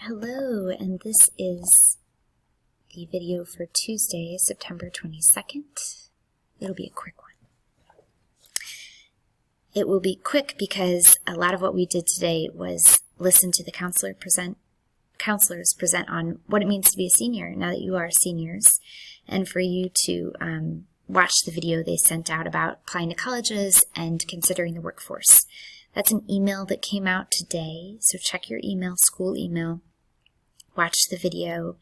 Hello, and this is the video for Tuesday, September 22nd. It'll be a quick one. It will be quick because a lot of what we did today was listen to the counselors present on what it means to be a senior now that you are seniors, and for you to watch the video they sent out about applying to colleges and considering the workforce. That's an email that came out today, so check your email, school email, watch the video,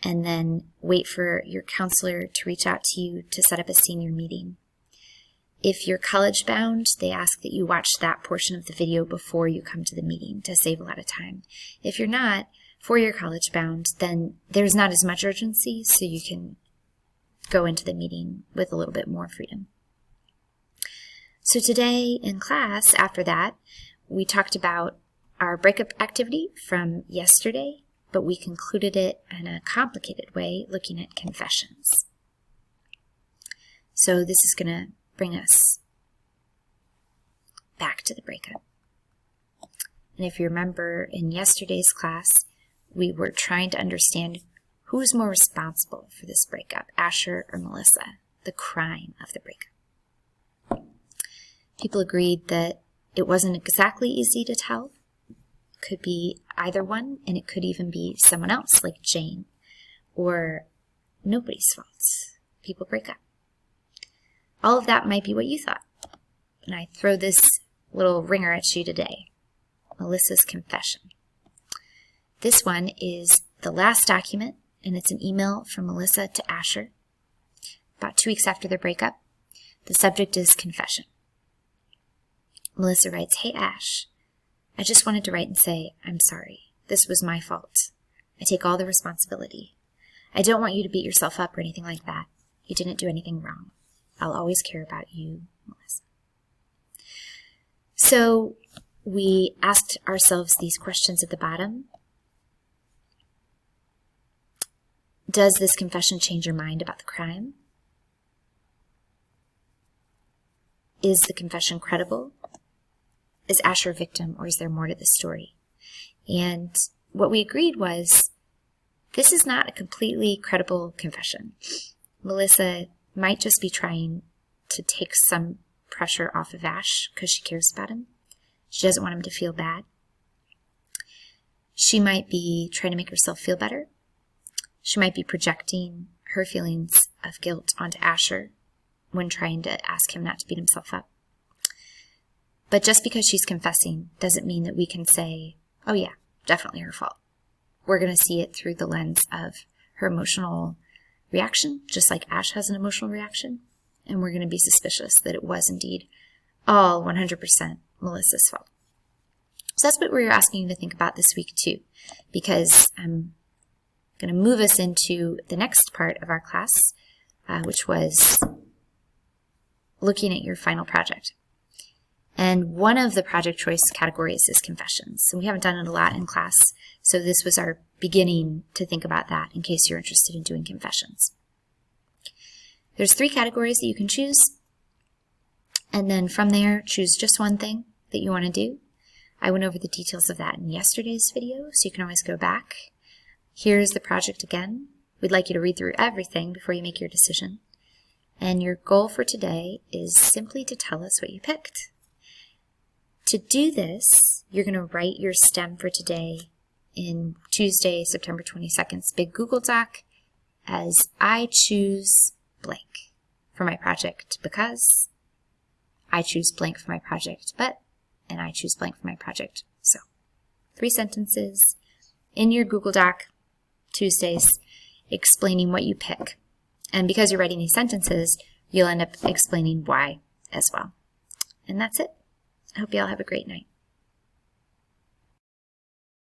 and then wait for your counselor to reach out to you to set up a senior meeting. If you're college bound, they ask that you watch that portion of the video before you come to the meeting to save a lot of time. If you're not, for your college bound, then there's not as much urgency, so you can go into the meeting with a little bit more freedom. So today in class, after that, we talked about our breakup activity from yesterday, but we concluded it in a complicated way, looking at confessions. So this is going to bring us back to the breakup. And if you remember in yesterday's class, we were trying to understand who was more responsible for this breakup, Asher or Melissa, the crime of the breakup. People agreed that it wasn't exactly easy to tell. It could be either one, and it could even be someone else, like Jane, or nobody's fault. People break up. All of that might be what you thought. And I throw this little ringer at you today, Melissa's confession. This one is the last document, and it's an email from Melissa to Asher about 2 weeks after their breakup. The subject is confession. Melissa writes, "Hey Ash, I just wanted to write and say, I'm sorry. This was my fault. I take all the responsibility. I don't want you to beat yourself up or anything like that. You didn't do anything wrong. I'll always care about you, Melissa." So we asked ourselves these questions at the bottom. Does this confession change your mind about the crime? Is the confession credible? Is Asher a victim, or is there more to the story? And what we agreed was, this is not a completely credible confession. Melissa might just be trying to take some pressure off of Ash because she cares about him. She doesn't want him to feel bad. She might be trying to make herself feel better. She might be projecting her feelings of guilt onto Asher when trying to ask him not to beat himself up. But just because she's confessing doesn't mean that we can say, oh yeah, definitely her fault. We're going to see it through the lens of her emotional reaction, just like Ash has an emotional reaction, and we're going to be suspicious that it was indeed all 100% Melissa's fault. So that's what we were asking you to think about this week too, because I'm going to move us into the next part of our class, which was looking at your final project. And one of the project choice categories is confessions. And we haven't done it a lot in class, so this was our beginning to think about that in case you're interested in doing confessions. There's 3 categories that you can choose, and then from there, choose just one thing that you want to do. I went over the details of that in yesterday's video, so you can always go back. Here's the project again. We'd like you to read through everything before you make your decision. And your goal for today is simply to tell us what you picked. To do this, you're going to write your STEM for today in Tuesday, September 22nd's big Google Doc as I choose blank for my project because, I choose blank for my project but, and I choose blank for my project so. 3 sentences in your Google Doc Tuesdays explaining what you pick. And because you're writing these sentences, you'll end up explaining why as well. And that's it. I hope you all have a great night.